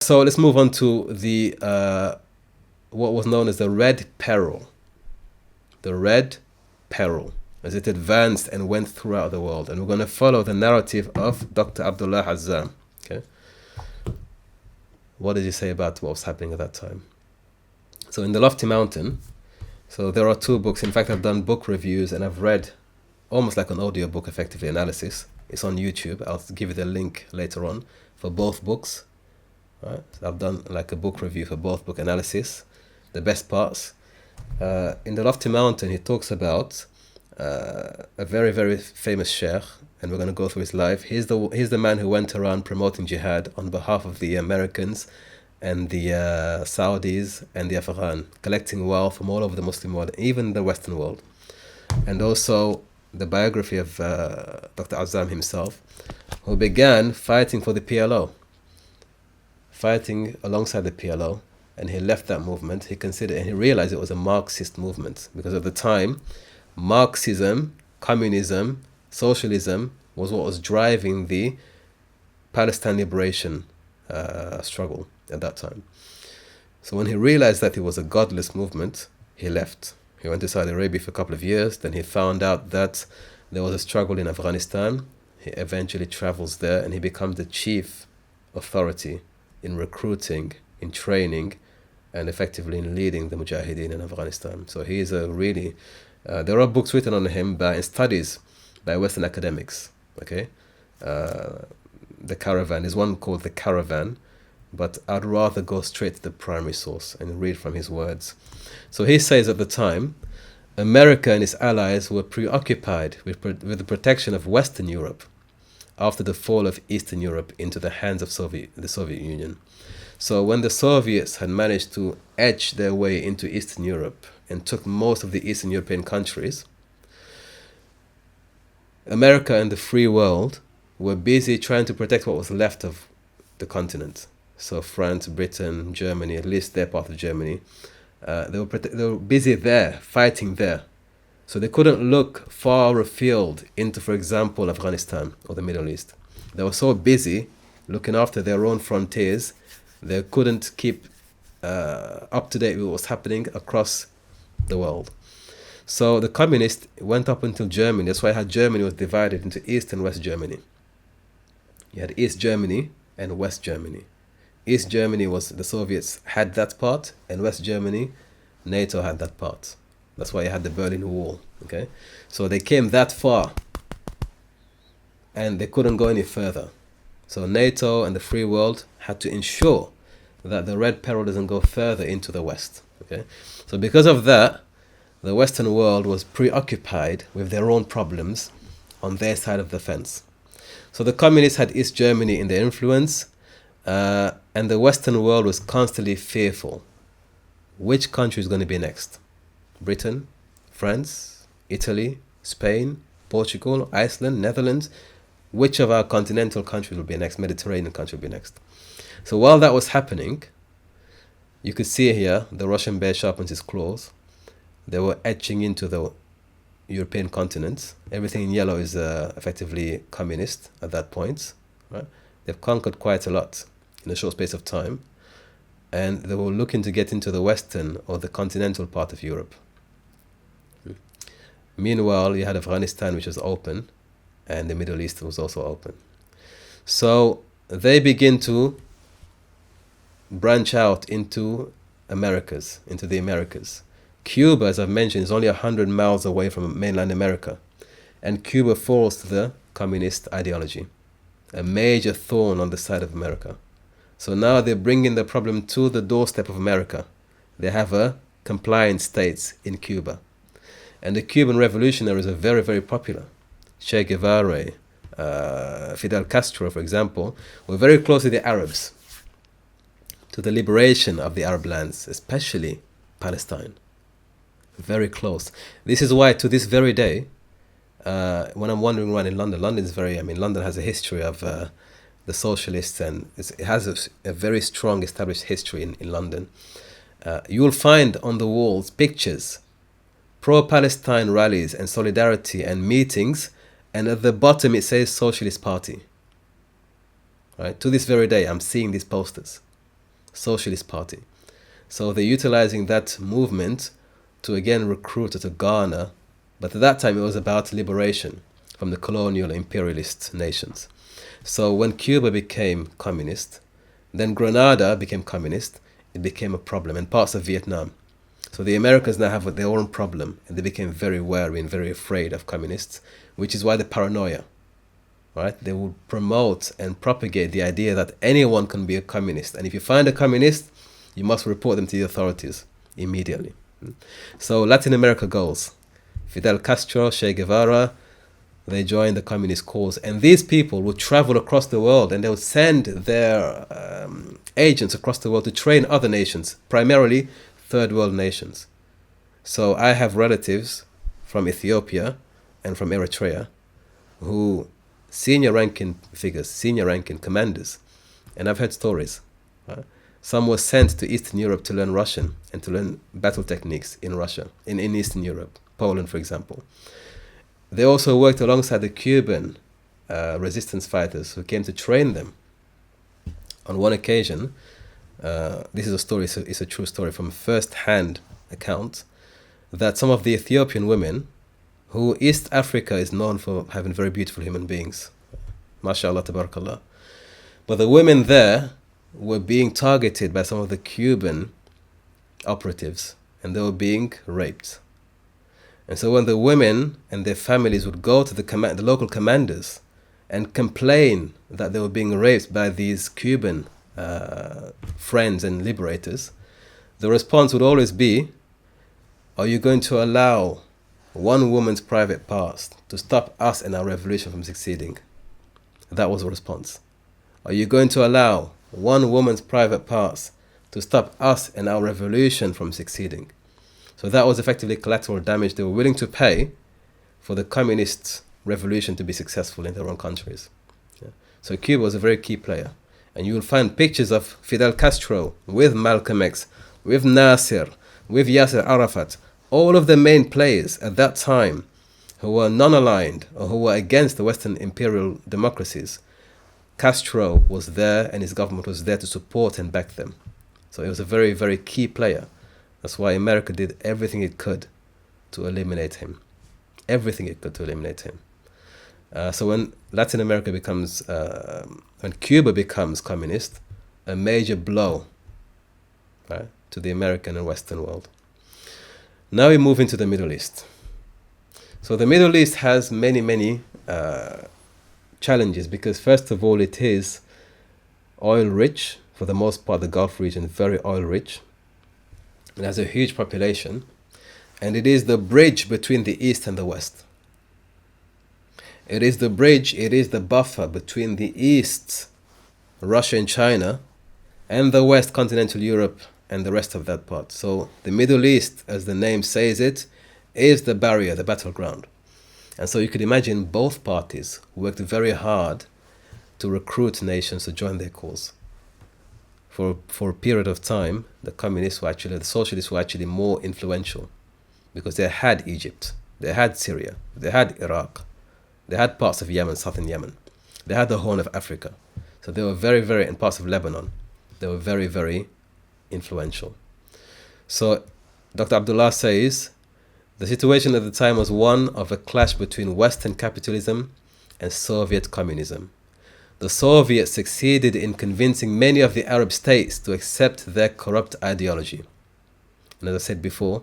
So let's move on to the what was known as the Red Peril. The Red Peril, as it advanced and went throughout the world. And we're going to follow the narrative of Dr. Abdullah Azzam. Okay. What did he say about what was happening at that time? So in the Lofty Mountain, so there are 2 books. In fact, I've done book reviews and I've read almost like an audio book, effectively, analysis. It's on YouTube. I'll give you the link later on for both books. Right? So I've done like a book review for both book analysis, the best parts. In the Lofty Mountain, he talks about a very, very famous sheikh, and we're going to go through his life. He's the man who went around promoting jihad on behalf of the Americans and the Saudis and the Afghan, collecting wealth from all over the Muslim world, even the Western world. And also the biography of Dr. Azzam himself, who began fighting for the PLO, fighting alongside the PLO, and he left that movement. He considered and he realized it was a Marxist movement, because at the time, Marxism, communism, socialism was what was driving the Palestine liberation struggle at that time. So when he realized that it was a godless movement, he left. He went to Saudi Arabia for a couple of years. Then he found out that there was a struggle in Afghanistan. He eventually travels there and he becomes the chief authority in recruiting, in training, and effectively in leading the Mujahideen in Afghanistan. So he is a really... there are books written on him and studies by Western academics. Okay, The Caravan is one called The Caravan, but I'd rather go straight to the primary source and read from his words. So he says at the time, America and its allies were preoccupied with the protection of Western Europe after the fall of Eastern Europe into the hands of the Soviet Union. So when the Soviets had managed to edge their way into Eastern Europe and took most of the Eastern European countries, America and the free world were busy trying to protect what was left of the continent. So France, Britain, Germany, at least their part of Germany, they were busy there, fighting there. So they couldn't look far afield into, for example, Afghanistan or the Middle East. They were so busy looking after their own frontiers, they couldn't keep up to date with what was happening across the world. So the communists went up until Germany. That's why Germany was divided into East and West Germany. You had East Germany and West Germany. East Germany was the Soviets had that part, and West Germany, NATO had that part. That's why you had the Berlin Wall. Okay, so they came that far, and they couldn't go any further. So NATO and the free world had to ensure that the Red Peril doesn't go further into the West. Okay, so because of that, the Western world was preoccupied with their own problems on their side of the fence. So the communists had East Germany in their influence, and the Western world was constantly fearful. Which country is going to be next? Britain, France, Italy, Spain, Portugal, Iceland, Netherlands. Which of our continental countries will be next? Mediterranean country will be next. So while that was happening, you could see here the Russian bear sharpens his claws. They were etching into the European continent. Everything in yellow is effectively communist at that point. Right? They've conquered quite a lot in a short space of time. And they were looking to get into the western or the continental part of Europe. Meanwhile, you had Afghanistan, which was open, and the Middle East was also open. So they begin to branch out into the Americas. Cuba, as I've mentioned, is only 100 miles away from mainland America. And Cuba falls to the communist ideology, a major thorn on the side of America. So now they're bringing the problem to the doorstep of America. They have a compliant states in Cuba. And the Cuban revolutionaries are very, very popular. Che Guevara, Fidel Castro, for example, were very close to the Arabs, to the liberation of the Arab lands, especially Palestine. Very close. This is why to this very day, when I'm wandering around in London, London has a history of the socialists, and it has a very strong established history in London. You will find on the walls pictures, pro-Palestine rallies and solidarity and meetings, and at the bottom it says Socialist Party. Right? To this very day, I'm seeing these posters. Socialist Party. So they're utilizing that movement to again recruit to Ghana, but at that time it was about liberation from the colonial imperialist nations. So when Cuba became communist, then Grenada became communist, it became a problem, and parts of Vietnam. So the Americans now have their own problem, and they became very wary and very afraid of communists, which is why the paranoia, right? They would promote and propagate the idea that anyone can be a communist, and if you find a communist, you must report them to the authorities immediately. So Latin America goes. Fidel Castro, Che Guevara, they joined the communist cause, and these people would travel across the world, and they would send their agents across the world to train other nations, primarily third world nations. So I have relatives from Ethiopia and from Eritrea who senior ranking figures, senior ranking commanders, and I've heard stories. Right? Some were sent to Eastern Europe to learn Russian and to learn battle techniques in Russia, in Eastern Europe, Poland, for example. They also worked alongside the Cuban resistance fighters who came to train them. On one occasion, this is a story, it's a true story from first-hand account, that some of the Ethiopian women, who East Africa is known for having very beautiful human beings, mashallah, tabarakallah, but the women there were being targeted by some of the Cuban operatives, and they were being raped. And so when the women and their families would go to the local commanders and complain that they were being raped by these Cuban friends and liberators, the response would always be, are you going to allow one woman's private parts to stop us and our revolution from succeeding? That was the response. Are you going to allow one woman's private parts to stop us and our revolution from succeeding? So that was effectively collateral damage they were willing to pay for the communist revolution to be successful in their own countries. Yeah. So Cuba was a very key player. And you will find pictures of Fidel Castro with Malcolm X, with Nasser, with Yasser Arafat, all of the main players at that time who were non-aligned or who were against the Western imperial democracies. Castro was there and his government was there to support and back them. So he was a very, very key player. That's why America did everything it could to eliminate him. Everything it could to eliminate him. So when Latin America becomes, when Cuba becomes communist, a major blow, right, to the American and Western world. Now we move into the Middle East. So the Middle East has many, many challenges because first of all it is oil rich, for the most part the Gulf region, very oil rich. It has a huge population, and it is the bridge between the East and the West. It is the bridge, it is the buffer between the East, Russia and China, and the West, continental Europe, and the rest of that part. So the Middle East, as the name says it, is the barrier, the battleground. And so you could imagine both parties worked very hard to recruit nations to join their cause. For a period of time, the socialists were actually more influential because they had Egypt, they had Syria, they had Iraq, they had parts of Yemen, southern Yemen, they had the Horn of Africa. So they were very, very, and parts of Lebanon, they were very, very influential. So Dr. Abdullah says, the situation at the time was one of a clash between Western capitalism and Soviet communism. The Soviets succeeded in convincing many of the Arab states to accept their corrupt ideology. And as I said before,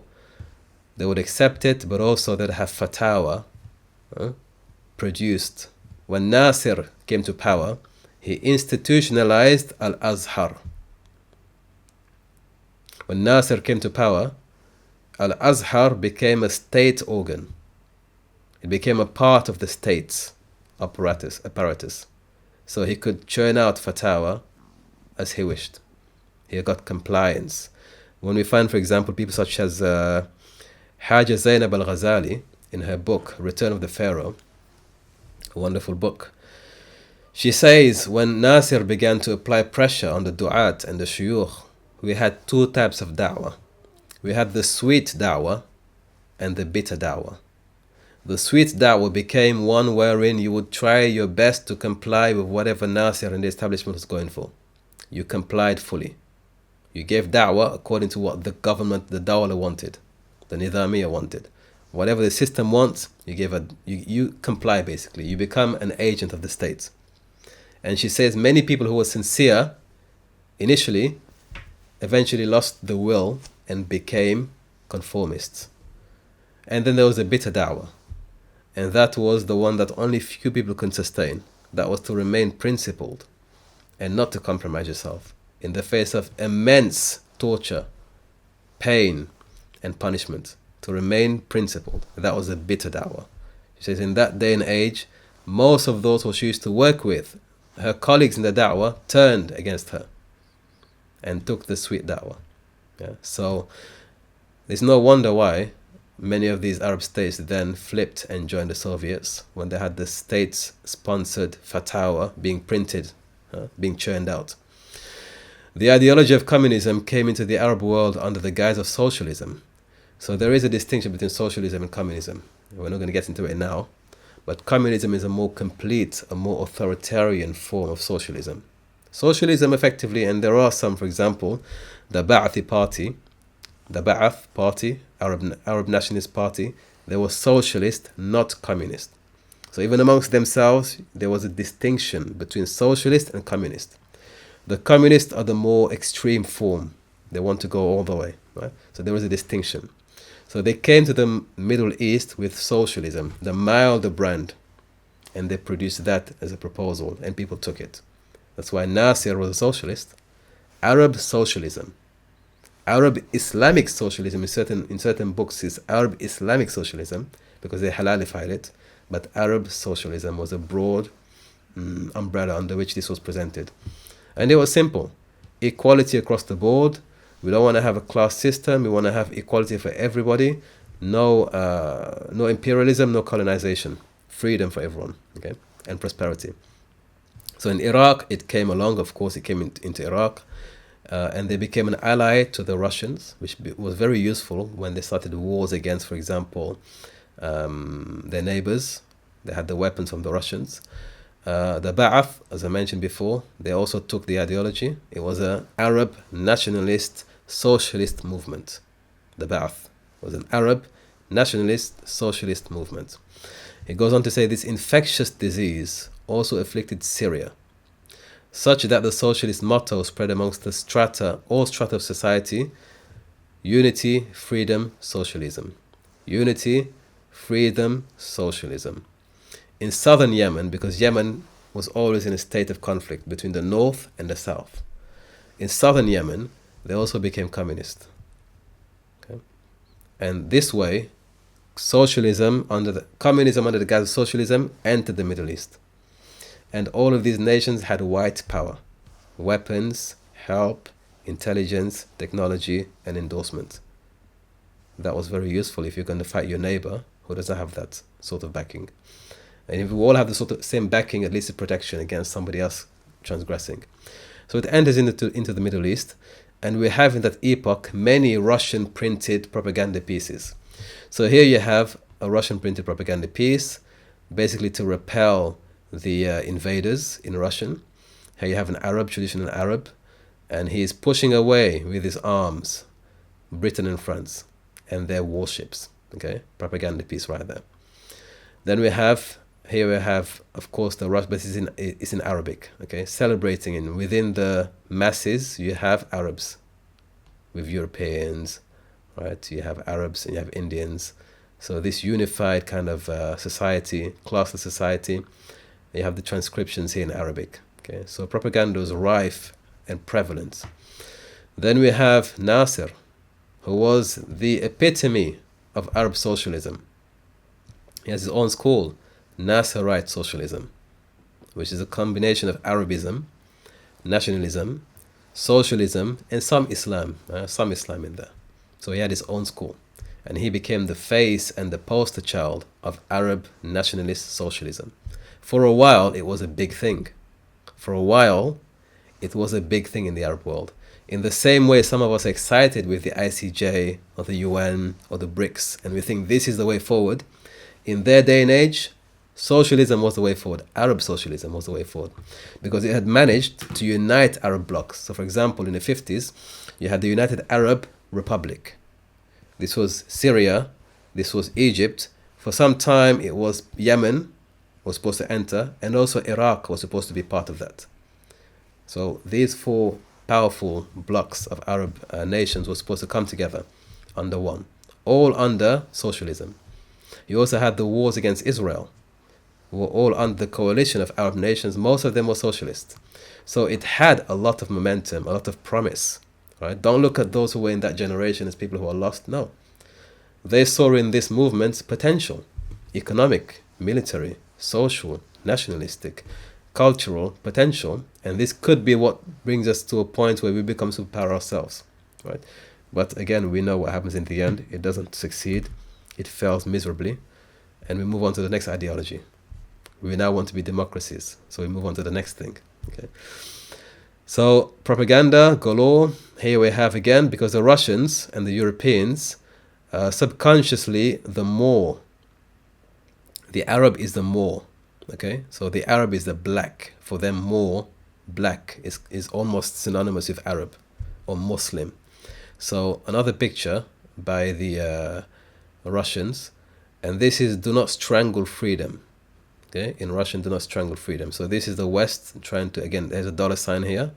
they would accept it, but also they'd have fatwa produced. When Nasser came to power, he institutionalized Al-Azhar. When Nasser came to power, Al-Azhar became a state organ. It became a part of the state's apparatus. So he could churn out fatwa as he wished. He got compliance. When we find, for example, people such as 𝙎𝙘𝙇 al-Ghazali in her book, Return of the Pharaoh, a wonderful book, she says when Nasser began to apply pressure on the du'at and the shuyukh, we had two types of da'wah. We had the sweet da'wah and the bitter da'wah. The sweet da'wah became one wherein you would try your best to comply with whatever Nasser and the establishment was going for. You complied fully. You gave da'wah according to what the government, the dawla wanted, the nizamiya wanted. Whatever the system wants, you comply basically. You become an agent of the state. And she says many people who were sincere initially eventually lost the will and became conformists. And then there was a bitter da'wah. And that was the one that only few people can sustain. That was to remain principled and not to compromise yourself in the face of immense torture, pain, and punishment. To remain principled. That was a bitter da'wah. She says in that day and age, most of those who she used to work with, her colleagues in the da'wah, turned against her and took the sweet da'wah. Yeah? So there's no wonder why many of these Arab states then flipped and joined the Soviets when they had the states-sponsored fatwa being printed, being churned out. The ideology of communism came into the Arab world under the guise of socialism. So there is a distinction between socialism and communism. We're not going to get into it now. But communism is a more complete, a more authoritarian form of socialism. Socialism effectively, and there are some, for example, the Ba'athi Party, the Ba'ath Party, Arab Nationalist Party, they were socialist, not communist. So even amongst themselves, there was a distinction between socialist and communist. The communists are the more extreme form. They want to go all the way, right? So there was a distinction. So they came to the Middle East with socialism, the milder brand, and they produced that as a proposal, and people took it. That's why Nasir was a socialist. Arab socialism. Arab Islamic socialism in certain books is Arab Islamic socialism because they halalified it, but Arab socialism was a broad umbrella under which this was presented. And it was simple. Equality across the board. We don't want to have a class system. We want to have equality for everybody. No imperialism, no colonization. Freedom for everyone, okay, and prosperity. So in Iraq, it came along. Of course, it came into Iraq, and they became an ally to the Russians, which was very useful when they started wars against, for example, their neighbors. They had the weapons from the Russians. The Ba'ath, as I mentioned before, they also took the ideology. It was an Arab nationalist socialist movement. The Ba'ath was an Arab nationalist socialist movement. It goes on to say this infectious disease also afflicted Syria, such that the socialist motto spread amongst the all strata of society: unity, freedom, socialism. Unity, freedom, socialism. In southern Yemen, because Yemen was always in a state of conflict between the north and the south. In southern Yemen, they also became communist. Okay? And this way, communism under the guise of socialism entered the Middle East. And all of these nations had white power, weapons, help, intelligence, technology, and endorsement. That was very useful if you're going to fight your neighbor who doesn't have that sort of backing. And if we all have the sort of same backing, at least a protection against somebody else transgressing. So it enters into the Middle East, and we have in that epoch many Russian printed propaganda pieces. So here you have a Russian printed propaganda piece, basically to repel the invaders in Russian. Here you have an Arab, traditional Arab, and he is pushing away with his arms Britain and France and their warships. Okay, propaganda piece right there. Then we have of course the Russian, but it's in Arabic. Okay, celebrating, and within the masses you have Arabs with Europeans, right? You have Arabs and you have Indians. So this unified kind of society, classless society. You have the transcriptions here in Arabic. Okay, so propaganda is rife and prevalent. Then we have Nasir, who was the epitome of Arab socialism. He has his own school, Nasirite socialism, which is a combination of Arabism, nationalism, socialism, and some Islam in there. So he had his own school, and he became the face and the poster child of Arab nationalist socialism. For a while, it was a big thing. For a while, it was a big thing in the Arab world. In the same way, some of us are excited with the ICJ or the UN or the BRICS, and we think this is the way forward. In their day and age, Socialism was the way forward. Arab socialism was the way forward, because it had managed to unite Arab blocs. So, for example, in the 50s, you had the United Arab Republic. This was Syria. This was Egypt. For some time, it was Yemen was supposed to enter, and also Iraq was supposed to be part of that. So these four powerful blocks of Arab nations were supposed to come together under one, all under socialism. You also had the wars against Israel, who were all under the coalition of Arab nations. Most of them were socialist. So it had a lot of momentum, a lot of promise. Right? Don't look at those who were in that generation as people who are lost. No. They saw in this movement potential, economic, military, social, nationalistic, cultural potential, and this could be what brings us to a point where we become superpower ourselves. Right? But again, we know what happens in the end. It doesn't succeed. It fails miserably. And we move on to the next ideology. We now want to be democracies. So we move on to the next thing. Okay. So propaganda, galore, here we have again, because the Russians and the Europeans, subconsciously, the more, the Arab is the more. Okay. So the Arab is the black. For them, more, black is almost synonymous with Arab or Muslim. So another picture by the Russians, and this is "Do not strangle freedom." Okay, in Russian, "Do not strangle freedom." So this is the West trying to, again, there's a dollar sign here,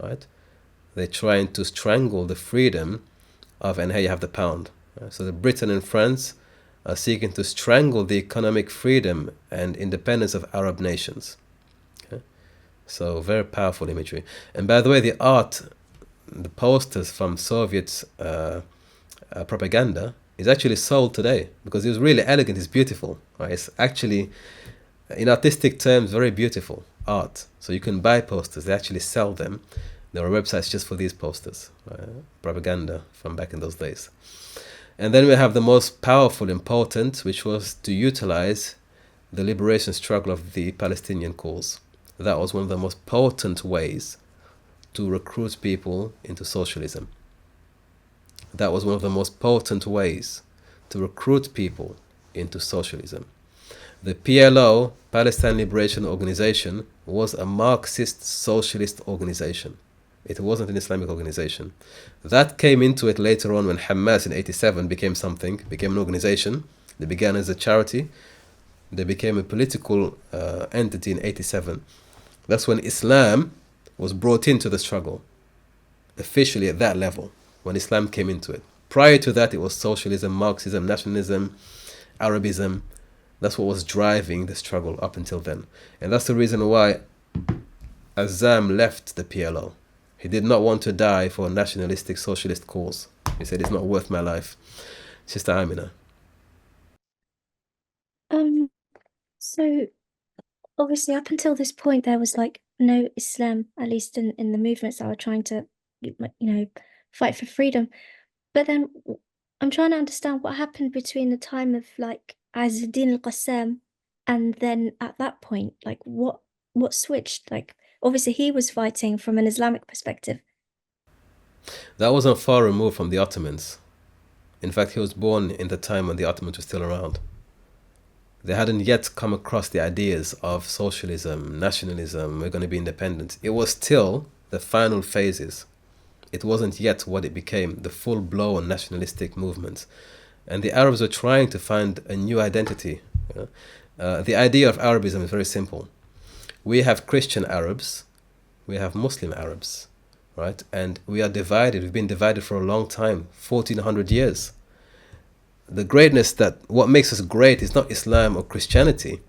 right? They're trying to strangle the freedom of, and here you have the pound. Right? So the Britain and France are seeking to strangle the economic freedom and independence of Arab nations. Okay? So very powerful imagery. And by the way, the art, the posters from Soviet propaganda is actually sold today, because it was really elegant, it's beautiful. Right? It's actually, in artistic terms, very beautiful art. So you can buy posters, they actually sell them. There are websites just for these posters, propaganda from back in those days. And then we have the most powerful, important, which was to utilize the liberation struggle of the Palestinian cause. That was one of the most potent ways to recruit people into socialism. That was one of the most potent ways to recruit people into socialism. The PLO, Palestine Liberation Organization, was a Marxist socialist organization. It wasn't an Islamic organization. That came into it later on when Hamas in 87 became an organization. They began as a charity. They became a political entity in 87. That's when Islam was brought into the struggle, officially at that level, when Islam came into it. Prior to that, it was socialism, Marxism, nationalism, Arabism. That's what was driving the struggle up until then. And that's the reason why Azzam left the PLO. He did not want to die for a nationalistic socialist cause. He said, "It's not worth my life." Sister Amina. So obviously up until this point there was like no Islam, at least in the movements that were trying to, fight for freedom. But then I'm trying to understand what happened between the time of like Izz-ad-Din al-Qassam and then at that point, like what switched? Like obviously he was fighting from an Islamic perspective. That wasn't far removed from the Ottomans. In fact, he was born in the time when the Ottomans were still around. They hadn't yet come across the ideas of socialism, nationalism, we're going to be independent. It was still the final phases. It wasn't yet what it became, the full-blown nationalistic movement. And the Arabs were trying to find a new identity. The idea of Arabism is very simple. We have Christian Arabs, we have Muslim Arabs, right? And we are divided. We've been divided for a long time, 1400 years. The greatness, what makes us great is not Islam or Christianity.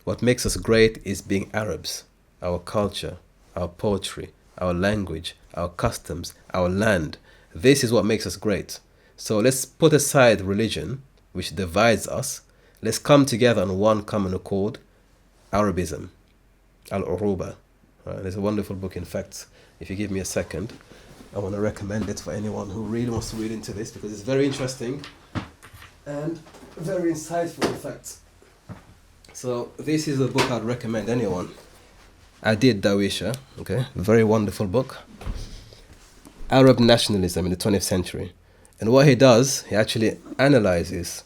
What makes us great is being Arabs, our culture, our poetry, our language, our customs, our land. This is what makes us great. So let's put aside religion, which divides us. Let's come together on one common accord, Arabism, Al-Uruba. There's a wonderful book, in fact. If you give me a second, I want to recommend it for anyone who really wants to read into this, because it's very interesting and very insightful, in fact. So this is a book I'd recommend anyone. Adid Dawisha, okay, very wonderful book. Arab Nationalism in the 20th Century. And what he does, he actually analyzes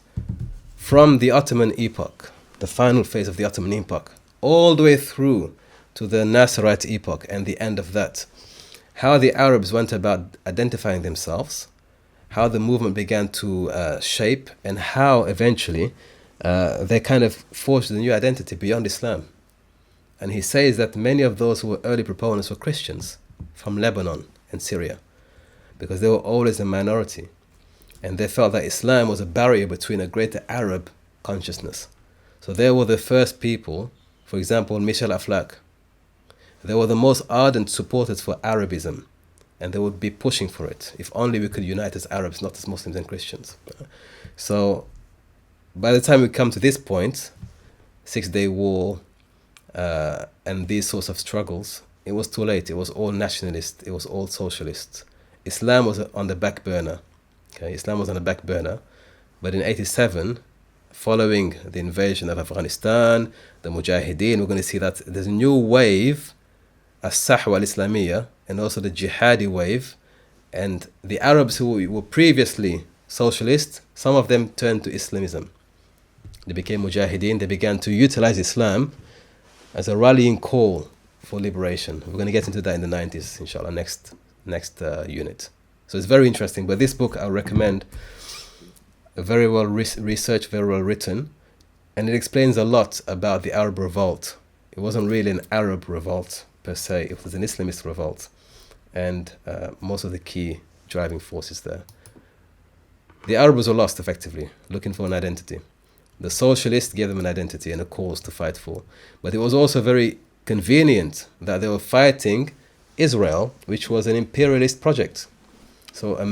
from the Ottoman epoch, the final phase of the Ottoman epoch, all the way through to the Nasserite epoch and the end of that. How the Arabs went about identifying themselves, how the movement began to shape, and how eventually they kind of forged a new identity beyond Islam. And he says that many of those who were early proponents were Christians from Lebanon and Syria, because they were always a minority. And they felt that Islam was a barrier between a greater Arab consciousness. So they were the first people, for example, Michel Aflaq. They were the most ardent supporters for Arabism, and they would be pushing for it. If only we could unite as Arabs, not as Muslims and Christians. So by the time we come to this point, Six-Day War and these sorts of struggles, it was too late. It was all nationalist. It was all socialist. Islam was on the back burner. Okay, Islam was on the back burner. But in 87, following the invasion of Afghanistan, the Mujahideen, we're going to see that there's a new wave, as-Sahwa al-Islamiyya, and also the jihadi wave. And the Arabs who were previously socialist, some of them turned to Islamism. They became Mujahideen. They began to utilize Islam as a rallying call for liberation. We're going to get into that in the 90s, inshallah, next unit. So it's very interesting. But this book I recommend, very well researched, very well written, and it explains a lot about the Arab revolt. It wasn't really an Arab revolt per se, it was an Islamist revolt, and most of the key driving forces there. The Arabs were lost, effectively, looking for an identity. The socialists gave them an identity and a cause to fight for. But it was also very convenient that they were fighting Israel, which was an imperialist project. So an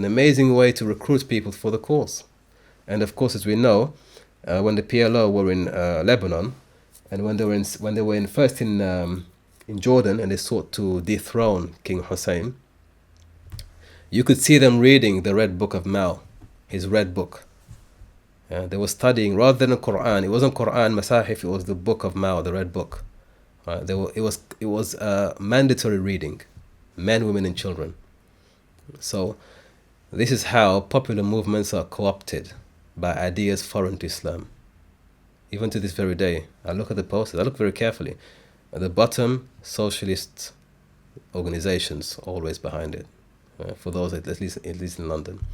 amazing way to recruit people for the cause. And of course, as we know, when the PLO were in Lebanon, and when they were first in Jordan, and they sought to dethrone King Hussein, you could see them reading the Red Book of Mao, his Red Book. They were studying, rather than the Quran. It wasn't Quran, Masahif, it was the Book of Mao, the Red Book. It was mandatory reading, men, women, and children. So this is how popular movements are co-opted by ideas foreign to Islam. Even to this very day, I look at the posters, I look very carefully. At the bottom, socialist organizations always behind it, for those at least in London,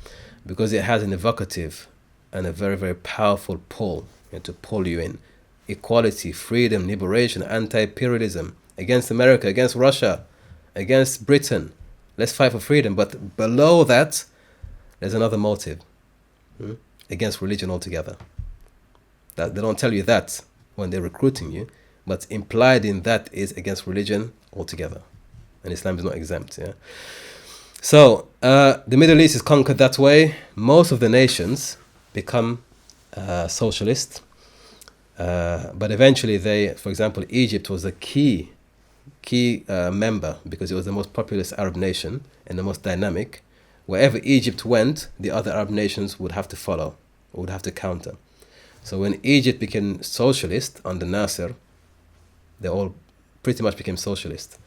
because it has an evocative and a very, very powerful pull, to pull you in. Equality, freedom, liberation, anti-imperialism, against America, against Russia, against Britain. Let's fight for freedom. But below that, there's another motive, against religion altogether. That they don't tell you that when they're recruiting you, but implied in that is against religion altogether. And Islam is not exempt. Yeah. So the Middle East is conquered that way. Most of the nations become socialist. But eventually for example, Egypt was a key member, because it was the most populous Arab nation and the most dynamic. Wherever Egypt went, the other Arab nations would have to follow, or would have to counter. So when Egypt became socialist under Nasser, they all pretty much became socialist.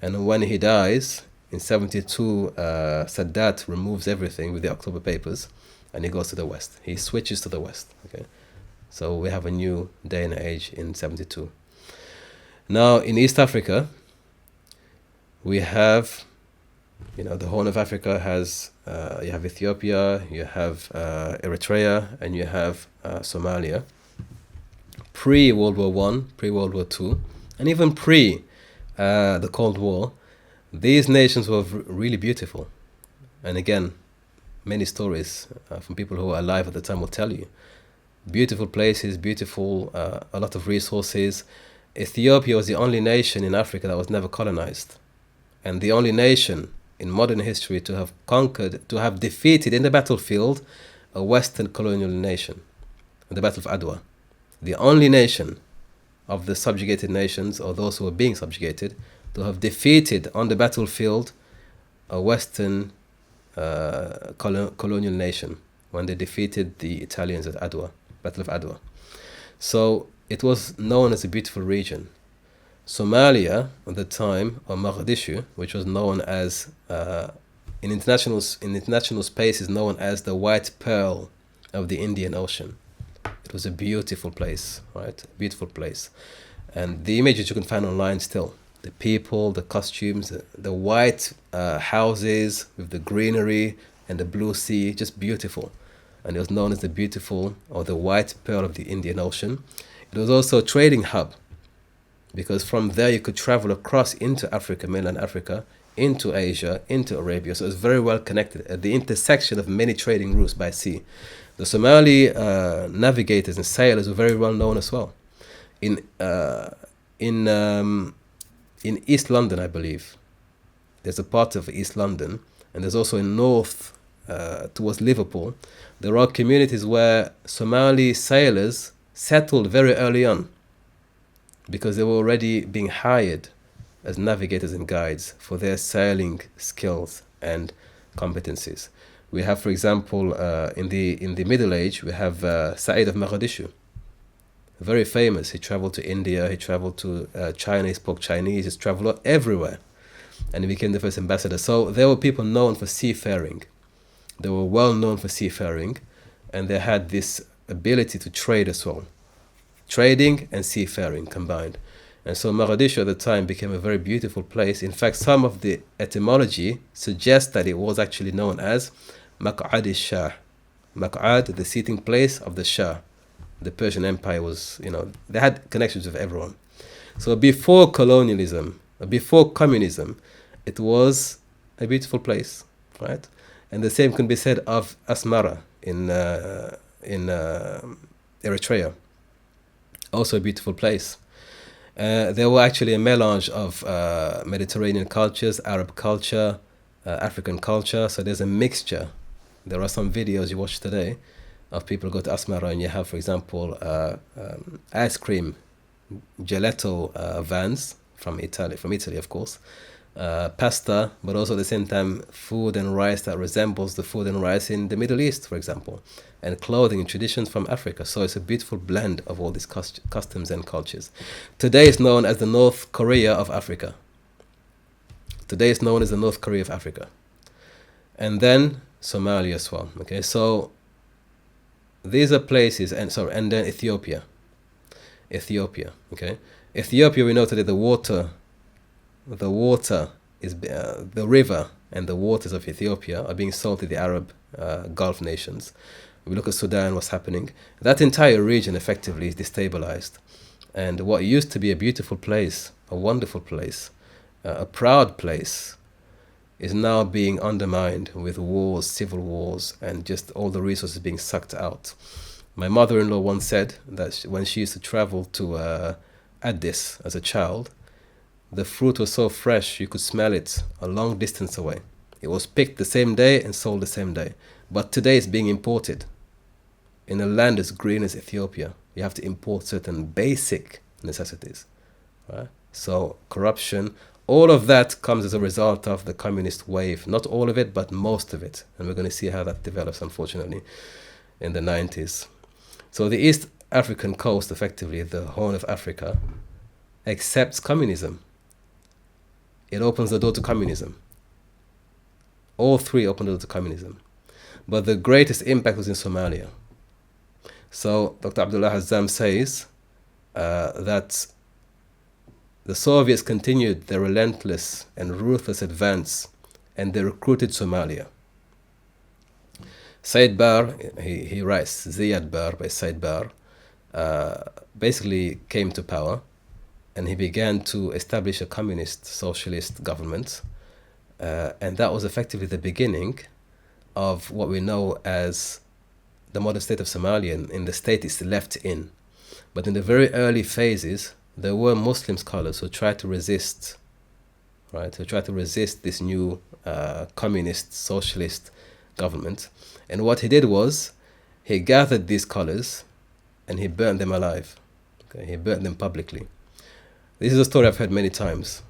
And when he dies in 72, Sadat removes everything with the October Papers, and he goes to the West. He switches to the West. Okay, so we have a new day and age in 72. Now in East Africa, we have, the Horn of Africa has, you have Ethiopia, you have Eritrea, and you have Somalia. Pre-World War I, pre-World War II, and even pre the Cold War, these nations were really beautiful. And again, many stories from people who were alive at the time will tell you. Beautiful places, beautiful, a lot of resources. Ethiopia was the only nation in Africa that was never colonized, and the only nation in modern history to have conquered, to have defeated in the battlefield, a Western colonial nation, the Battle of Adwa. The only nation of the subjugated nations, or those who were being subjugated, to have defeated on the battlefield a Western colonial nation, when they defeated the Italians at Adwa, Battle of Adwa. So it was known as a beautiful region. Somalia at the time, or Mogadishu, which was known as, in international space, is known as the White Pearl of the Indian Ocean. It was a beautiful place, right? A beautiful place. And the images you can find online still. The people, the costumes, the white houses with the greenery and the blue sea, just beautiful. And it was known as the beautiful or the white pearl of the Indian Ocean. It was also a trading hub, because from there you could travel across into Africa, mainland Africa, into Asia, into Arabia. So it's very well connected at the intersection of many trading routes by sea. The Somali navigators and sailors were very well known as well. In East London, I believe, there's a part of East London, and there's also in north towards Liverpool, there are communities where Somali sailors settled very early on because they were already being hired as navigators and guides for their sailing skills and competencies. We have, for example, in the Middle Age, we have Said of Mogadishu, very famous. He traveled to India, he traveled to China, he spoke Chinese, he's traveled everywhere, and he became the first ambassador. So there were people known for seafaring. They were well known for seafaring, and they had this ability to trade as well. Trading and seafaring combined. And so Mogadishu at the time became a very beautiful place. In fact, some of the etymology suggests that it was actually known as 𝗏𝗏𝗔𝗟. Maq'ad, the seating place of the Shah. The Persian Empire was, they had connections with everyone. So before colonialism, before communism, it was a beautiful place, right? And the same can be said of Asmara in Eritrea. Also a beautiful place. There were actually a melange of Mediterranean cultures, Arab culture, African culture. So there's a mixture. There are some videos you watch today of people go to Asmara, and you have, for example, ice cream, gelato vans from Italy, of course, pasta, but also at the same time food and rice that resembles the food and rice in the Middle East, for example, and clothing and traditions from Africa. So it's a beautiful blend of all these customs and cultures. Today it's known as the North Korea of Africa. Today it's known as the North Korea of Africa. And then Somalia as well. Okay, so these are places, and then Ethiopia. Okay, Ethiopia, we know today the water is the river, and the waters of Ethiopia are being sold to the Arab Gulf nations. We look at Sudan, what's happening. That entire region effectively is destabilized, and what used to be a beautiful place, a wonderful place, a proud place, is now being undermined with wars, civil wars, and just all the resources being sucked out. My mother-in-law once said that when she used to travel to Addis as a child, the fruit was so fresh you could smell it a long distance away. It was picked the same day and sold the same day. But today it's being imported. In a land as green as Ethiopia, you have to import certain basic necessities. Right? So corruption, all of that comes as a result of the communist wave. Not all of it, but most of it. And we're going to see how that develops, unfortunately, in the 90s. So the East African coast, effectively, the Horn of Africa, accepts communism. It opens the door to communism. All three open the door to communism. But the greatest impact was in Somalia. So Dr. Abdullah Hazzam says that the Soviets continued their relentless and ruthless advance, and they recruited Somalia. Said Bar, he writes, Ziyad Bar by Said Bar, basically came to power, and he began to establish a communist socialist government, and that was effectively the beginning of what we know as the modern state of Somalia. In the state it's left in. But in the very early phases, there were Muslim scholars who tried to resist, right? Who tried to resist this new communist socialist government. And what he did was, he gathered these scholars and he burned them alive. Okay? He burned them publicly. This is a story I've heard many times.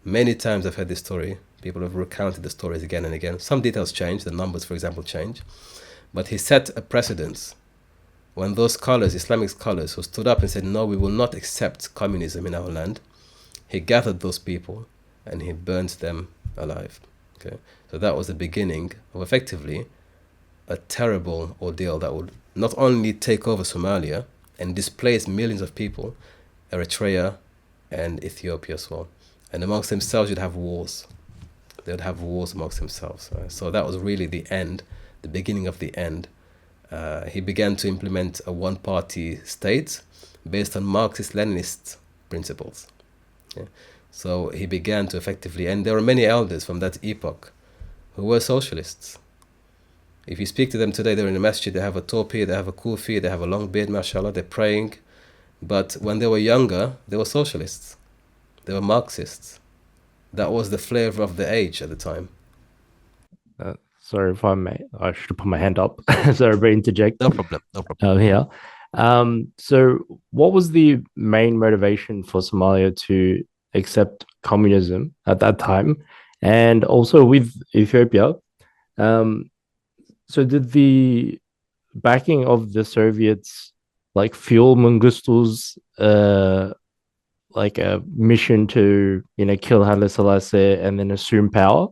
Many times I've heard this story. People have recounted the stories again and again. Some details change, the numbers, for example, change. But he set a precedence. When those scholars, Islamic scholars, who stood up and said, no, we will not accept communism in our land, he gathered those people and he burned them alive. Okay? So that was the beginning of effectively a terrible ordeal that would not only take over Somalia and displace millions of people, Eritrea and Ethiopia as well. And amongst themselves, you'd have wars. They would have wars amongst themselves. Right? So that was really the end, the beginning of the end. He began to implement a one-party state based on Marxist-Leninist principles. Yeah? So he began to effectively, and there were many elders from that epoch who were socialists. If you speak to them today, they're in a masjid, they have a topi, they have a kufi, they have a long beard, mashallah, they're praying. But when they were younger, they were socialists. They were Marxists. That was the flavor of the age at the time. Sorry if I may, I should have put my hand up. Sorry, but interject. No problem, no problem. Here. So what was the main motivation for Somalia to accept communism at that time? And also with Ethiopia, so did the backing of the Soviets like fuel Mengistu's like a mission to, you know, kill Haile Selassie and then assume power?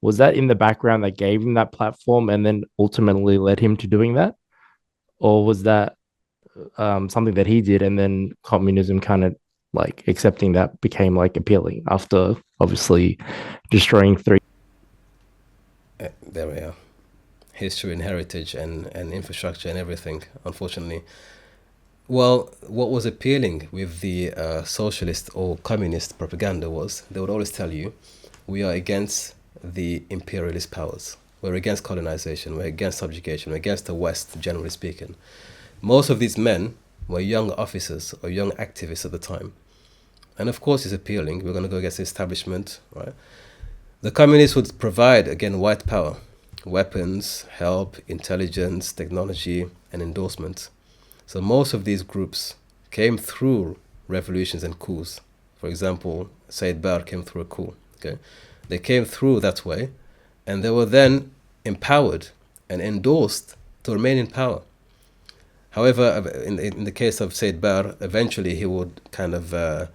Was that in the background that gave him that platform and then ultimately led him to doing that? Or was that something that he did and then communism kind of like accepting that became like appealing after obviously destroying three? There we are. History and heritage and infrastructure and everything, unfortunately. Well, what was appealing with the socialist or communist propaganda was they would always tell you, we are against the imperialist powers. We're against colonization. We're against subjugation. We're against the West, generally speaking. Most of these men were young officers or young activists at the time. And of course, it's appealing. We're going to go against the establishment, right? The communists would provide, again, white power, weapons, help, intelligence, technology, and endorsement. So most of these groups came through revolutions and coups. For example, 𝗖𝗢𝗜𝗓 came through a coup. Okay, they came through that way, and they were then empowered and endorsed to remain in power. However, in the case of 𝗖𝗢𝗓, eventually he would kind of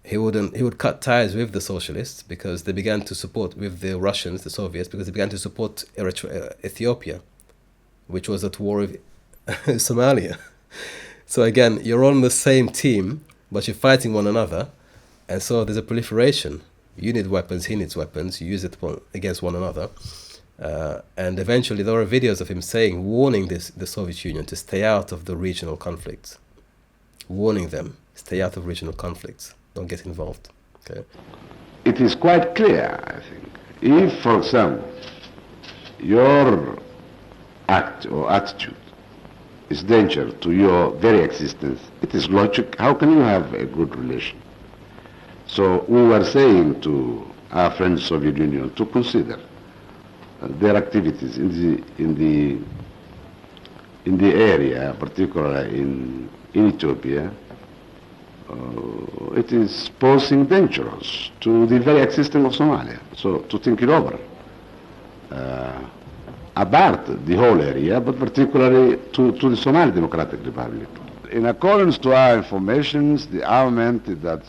he would cut ties with the socialists because they began to support with the Russians, the Soviets, because they began to support Ethiopia, which was at war with Somalia. So again, you're on the same team, but you're fighting one another, and so there's a proliferation. You need weapons, he needs weapons, you use it against one another. And eventually there were videos of him warning the Soviet Union to stay out of the regional conflicts. Warning them, stay out of regional conflicts, don't get involved. Okay. It is quite clear, I think, if, for example, your act or attitude is danger to your very existence, it is logic. How can you have a good relation? So we were saying to our friends Soviet Union to consider their activities in the area, particularly in Ethiopia. It is posing dangers to the very existence of Somalia. So to think it over. About the whole area, but particularly to the Somali Democratic Republic. In accordance to our information, the armament that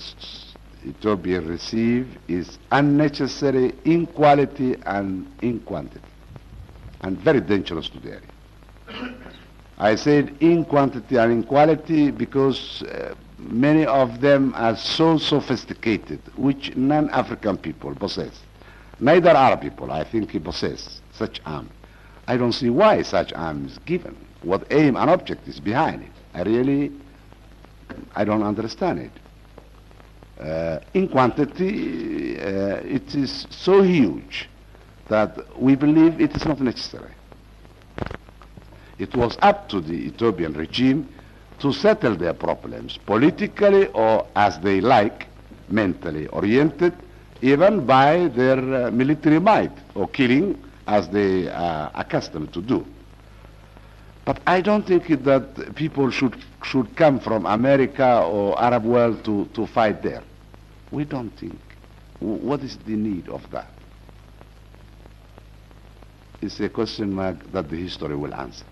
Ethiopia received is unnecessary in quality and in quantity, and very dangerous to the area. I said in quantity and in quality because many of them are so sophisticated, which non-African people possess. Neither Arab people, I think, possess such arms. I don't see why such arms is given. What aim and object is behind it? I don't understand it. In quantity, it is so huge that we believe it is not necessary. It was up to the Ethiopian regime to settle their problems politically or as they like, mentally oriented, even by their military might or killing as they are accustomed to do. But I don't think that people should come from America or Arab world to fight there. We don't think. What is the need of that? It's a question mark that the history will answer.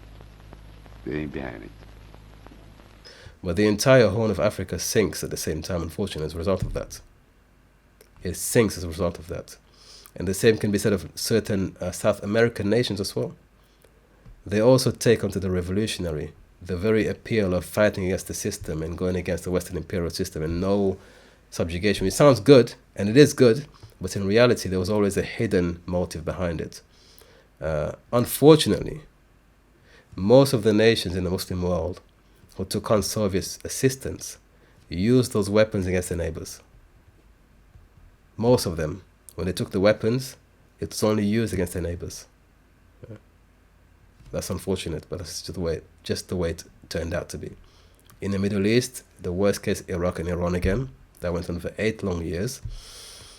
The aim behind it. But the entire Horn of Africa sinks at the same time, unfortunately, as a result of that. It sinks as a result of that. And the same can be said of certain South American nations as well. they also take onto the revolutionary the very appeal of fighting against the system and going against the Western imperial system and no subjugation. It sounds good, and it is good, but in reality there was always a hidden motive behind it. Unfortunately, most of the nations in the Muslim world who took on Soviet assistance used those weapons against their neighbors. Most of them, when they took the weapons, it was only used against their neighbors. That's unfortunate, but that's just the way it turned out to be. In the Middle East, the worst case, Iraq and Iran again, that went on for 8 long years.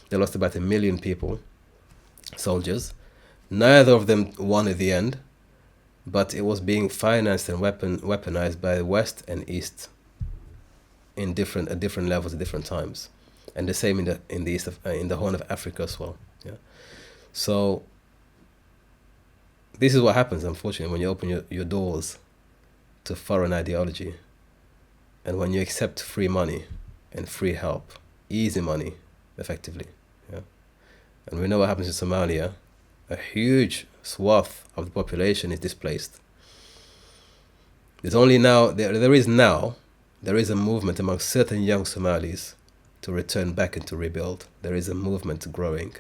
They lost about 1 million people, soldiers. Neither of them won at the end, but it was being financed and weaponized by the West and East at different levels at different times, and the same in the Horn of Africa as well. Yeah. So this is what happens, unfortunately, when you open your doors to foreign ideology, and when you accept free money and free help, easy money, effectively. Yeah. And we know what happens in Somalia. A huge swath of the population is displaced. There's only now, there is a movement among certain young Somalis to return back and to rebuild. There is a movement growing.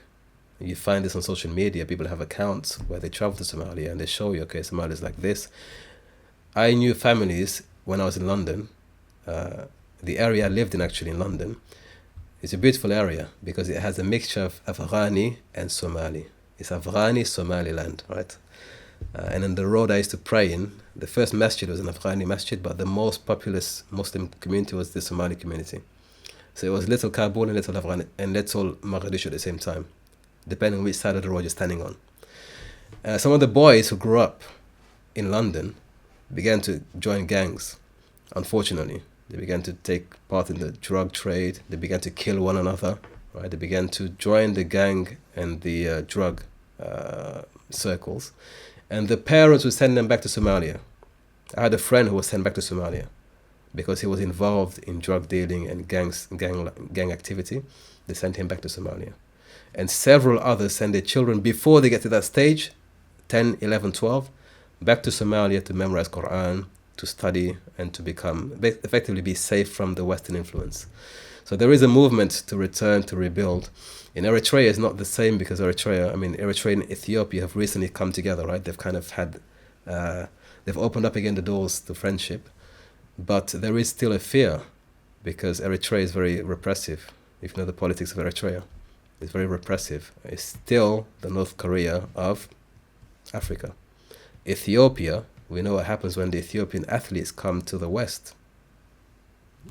You find this on social media. People have accounts where they travel to Somalia and they show you, okay, Somalia is like this. I knew families when I was in London. The area I lived in, actually, in London, is a beautiful area because it has a mixture of Afghani and Somali. It's Afghani Somaliland, right? And in the road I used to pray in, the first masjid was an Afghani masjid, but the most populous Muslim community was the Somali community. So it was little Kabul and little Afghani and little Mogadishu at the same time, depending on which side of the road you're standing on. Some of the boys who grew up in London began to join gangs, unfortunately. They began to take part in the drug trade. They began to kill one another, right? They began to join the gang and the drug circles. And the parents would send them back to Somalia. I had a friend who was sent back to Somalia because he was involved in drug dealing and gang activity. They sent him back to Somalia. And several others send their children before they get to that stage, 10, 11, 12, back to Somalia to memorize Quran, to study, and to effectively be safe from the Western influence. So there is a movement to return, to rebuild. In Eritrea, it's not the same because Eritrea and Ethiopia have recently come together, right? They've kind of had, they've opened up again the doors to friendship. But there is still a fear because Eritrea is very repressive. If you know the politics of Eritrea, it's very repressive. It's still the North Korea of Africa. Ethiopia, we know what happens when the Ethiopian athletes come to the West.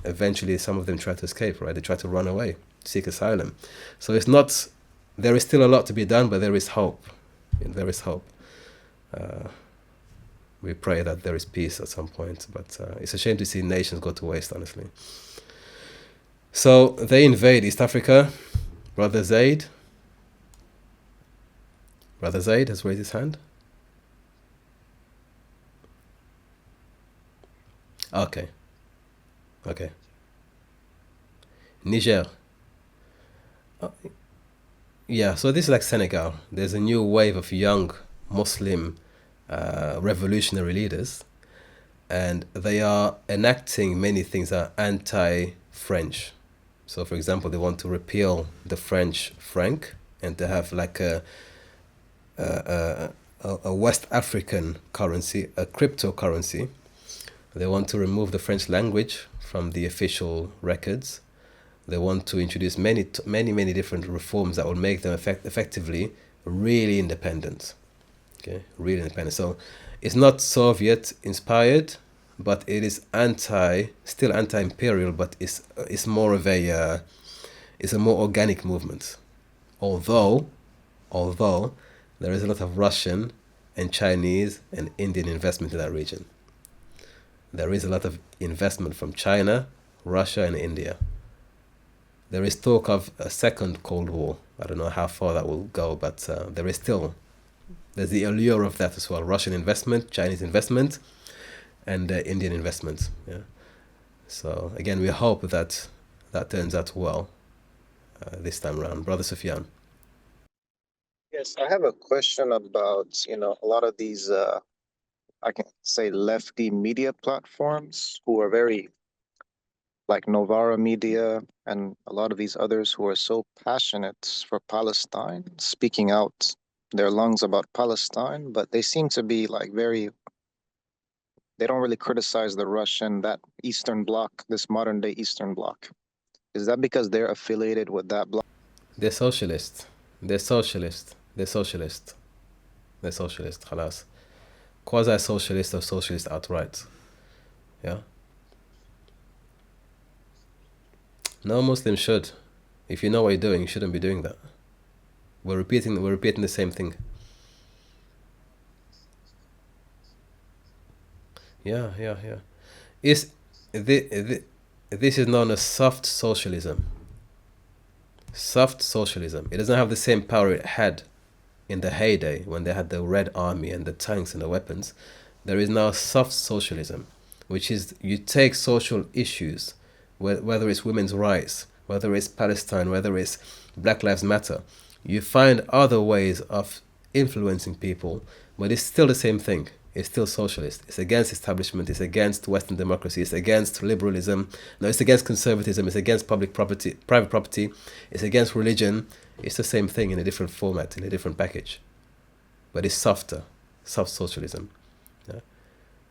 Eventually, some of them try to escape, right? They try to run away, seek asylum. So it's not, there is still a lot to be done, but there is hope. There is hope. We pray that there is peace at some point, but it's a shame to see nations go to waste, honestly. So they invade East Africa. Brother Zaid has raised his hand. Okay. Niger. Yeah, so this is like Senegal. There's a new wave of young Muslim revolutionary leaders, and they are enacting many things that are anti-French. So, for example, they want to repeal the French franc and to have like a West African currency, a cryptocurrency. They want to remove the French language from the official records. They want to introduce many different reforms that will make them effectively really independent. Okay, really independent. So it's not Soviet inspired, but it is still anti-imperial, but it's more of a more organic movement. Although there is a lot of Russian and Chinese and Indian investment in that region. There is a lot of investment from China, Russia, and India. There is talk of a second Cold War. I don't know how far that will go, but there's the allure of that as well. Russian investment, Chinese investment, and Indian investment. Yeah. So again, we hope that turns out well this time around. Brother Sufyan. Yes, I have a question about, a lot of these I can say lefty media platforms who are very, like Novara Media and a lot of these others who are so passionate for Palestine, speaking out their lungs about Palestine, but they seem to be like very, they don't really criticize the Russian, that Eastern Bloc, this modern day Eastern Bloc. Is that because they're affiliated with that bloc? They're socialist. They're socialist. They're socialist. They're socialist. خلاص. Quasi-socialist or socialist outright. Yeah. No Muslim should. If you know what you're doing, you shouldn't be doing that. We're repeating the same thing. Yeah. This is known as soft socialism. Soft socialism. It doesn't have the same power it had in the heyday when they had the Red Army and the tanks and the weapons. There is now soft socialism, which is you take social issues, whether it's women's rights, whether it's Palestine, whether it's Black Lives Matter, you find other ways of influencing people, but it's still the same thing. It's still socialist. It's against establishment. It's against Western democracy. It's against liberalism. No, it's against conservatism. It's against private property. It's against religion. It's the same thing in a different format, in a different package. But it's softer, soft socialism. Yeah?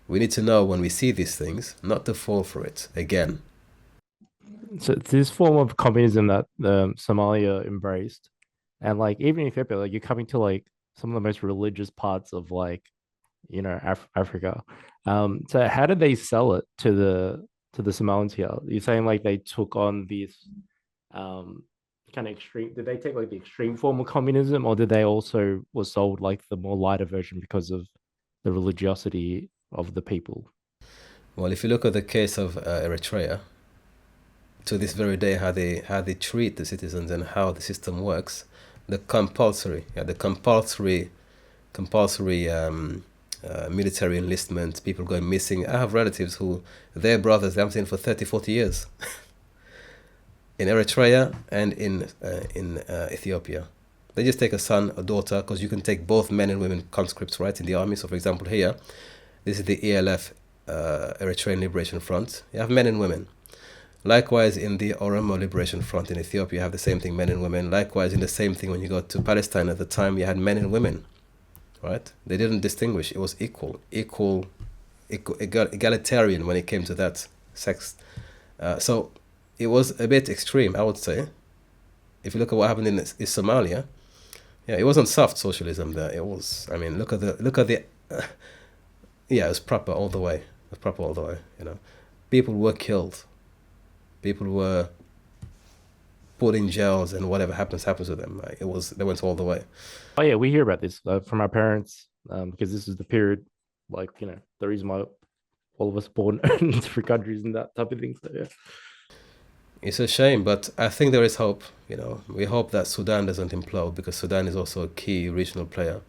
We need to know when we see these things, not to fall for it again. So it's this form of communism that Somalia embraced, and like even Ethiopia, like you're coming to like some of the most religious parts of like, you know, Africa. So how did they sell it to the Somalians here? You're saying like they took on this kind of extreme, did they take like the extreme form of communism, or did they also was sold like the more lighter version because of the religiosity of the people? Well, if you look at the case of Eritrea, to this very day, how they treat the citizens and how the system works, the compulsory military enlistment, people going missing. I have relatives who, their brothers, they haven't seen for 30, 40 years. In Eritrea and in Ethiopia. They just take a son, a daughter, because you can take both men and women conscripts, right, in the army. So, for example, here, this is the ELF, Eritrean Liberation Front. You have men and women. Likewise, in the Oromo Liberation Front in Ethiopia, you have the same thing, men and women. Likewise, in the same thing, when you go to Palestine at the time, you had men and women, right? They didn't distinguish. It was egalitarian when it came to that sex. So it was a bit extreme, I would say. If you look at what happened in Somalia, yeah, it wasn't soft socialism there. It was, I mean, look at the yeah, it was proper all the way. It was proper all the way, you know. People were killed. People were put in jails, and whatever happens to them. Like, they went all the way. Oh yeah, we hear about this from our parents because this is the period, like, you know, the reason why all of us born in different countries and that type of thing. So yeah, it's a shame, but I think there is hope. You know, we hope that Sudan doesn't implode, because Sudan is also a key regional player.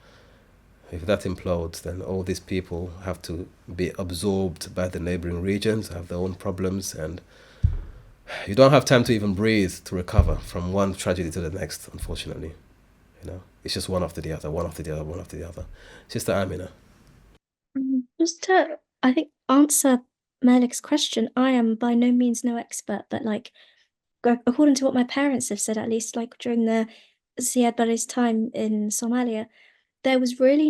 If that implodes, then all these people have to be absorbed by the neighboring regions, have their own problems, and you don't have time to even breathe to recover from one tragedy to the next, unfortunately. You know, it's just one after the other, one after the other, one after the other. Sister Amina. Just to, I think, answer Malik's question, I am by no means no expert, but like, according to what my parents have said, at least like during the Siad Barre's time in Somalia, there was really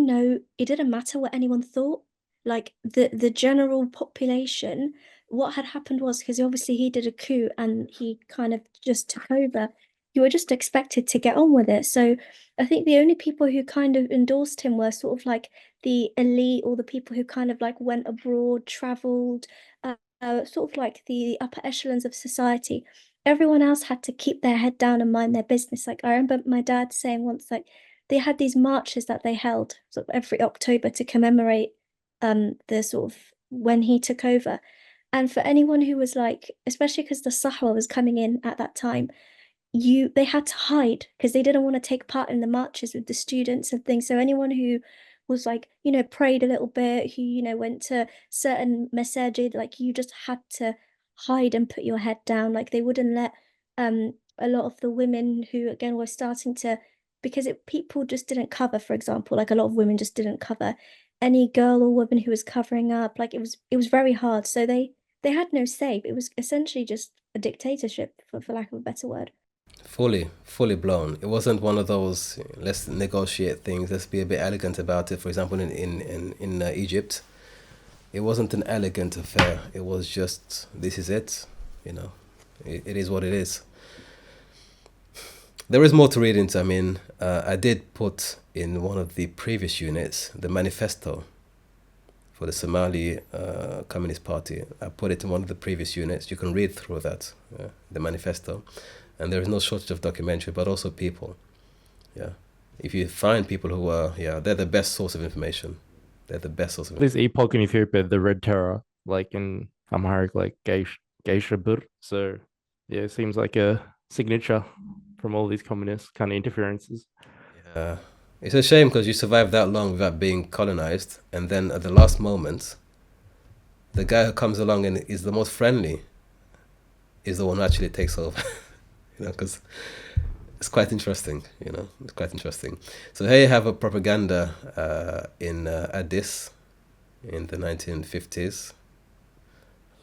it didn't matter what anyone thought. Like the general population, what had happened was, because obviously he did a coup and he kind of just took over, you were just expected to get on with it. So I think the only people who kind of endorsed him were sort of like the elite, or the people who kind of like went abroad, traveled, sort of like the upper echelons of society. Everyone else had to keep their head down and mind their business. Like I remember my dad saying once, like they had these marches that they held sort of every October to commemorate the sort of when he took over. And for anyone who was like, especially because the Sahwa was coming in at that time, they had to hide because they didn't want to take part in the marches with the students and things. So anyone who was like, you know, prayed a little bit, who, you know, went to certain masajid, like you just had to hide and put your head down. Like they wouldn't let a lot of the women who again were starting to, because people just didn't cover, for example, like a lot of women just didn't cover. any girl or woman who was covering up. Like, it was very hard. So they had no say. It was essentially just a dictatorship, for lack of a better word. Fully blown. It wasn't one of those, let's negotiate things, let's be a bit elegant about it. For example, in Egypt, it wasn't an elegant affair. It was just, this is it, you know, it is what it is. There is more to read into. I mean, I did put in one of the previous units the manifesto for the Somali Communist Party. I put it in one of the previous units. You can read through that, the manifesto. And there is no shortage of documentary, but also people. Yeah. If you find people who are, they're the best source of information. They're the best source of information. This epoch in Ethiopia, the Red Terror, like in Amharic, like 𝗃𝙤𝙪. So yeah, it seems like a signature from all these communist kind of interferences. Yeah. It's a shame because you survived that long without being colonized, and then at the last moment, the guy who comes along and is the most friendly is the one who actually takes over. You know, because it's quite interesting, you know, it's quite interesting. So here you have a propaganda in Addis in the 1950s.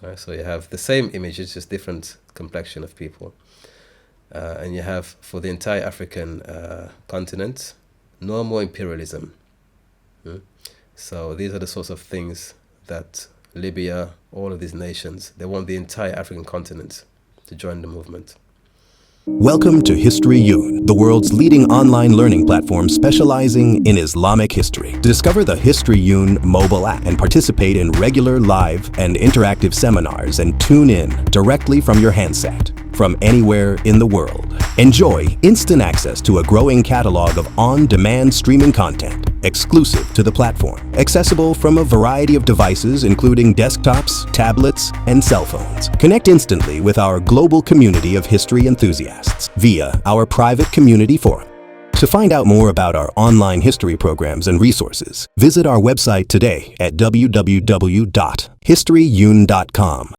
Right, so you have the same images, just different complexion of people. And you have, for the entire African continent, no more imperialism. So these are the sorts of things that Libya, all of these nations, they want the entire African continent to join the movement. Welcome to HistoryUn, the world's leading online learning platform specializing in Islamic history. Discover the HistoryUn mobile app and participate in regular live and interactive seminars and tune in directly from your handset from anywhere in the world. Enjoy instant access to a growing catalog of on-demand streaming content exclusive to the platform, accessible from a variety of devices including desktops, tablets, and cell phones. Connect instantly with our global community of history enthusiasts via our private community forum. To find out more about our online history programs and resources, visit our website today at www.historyun.com.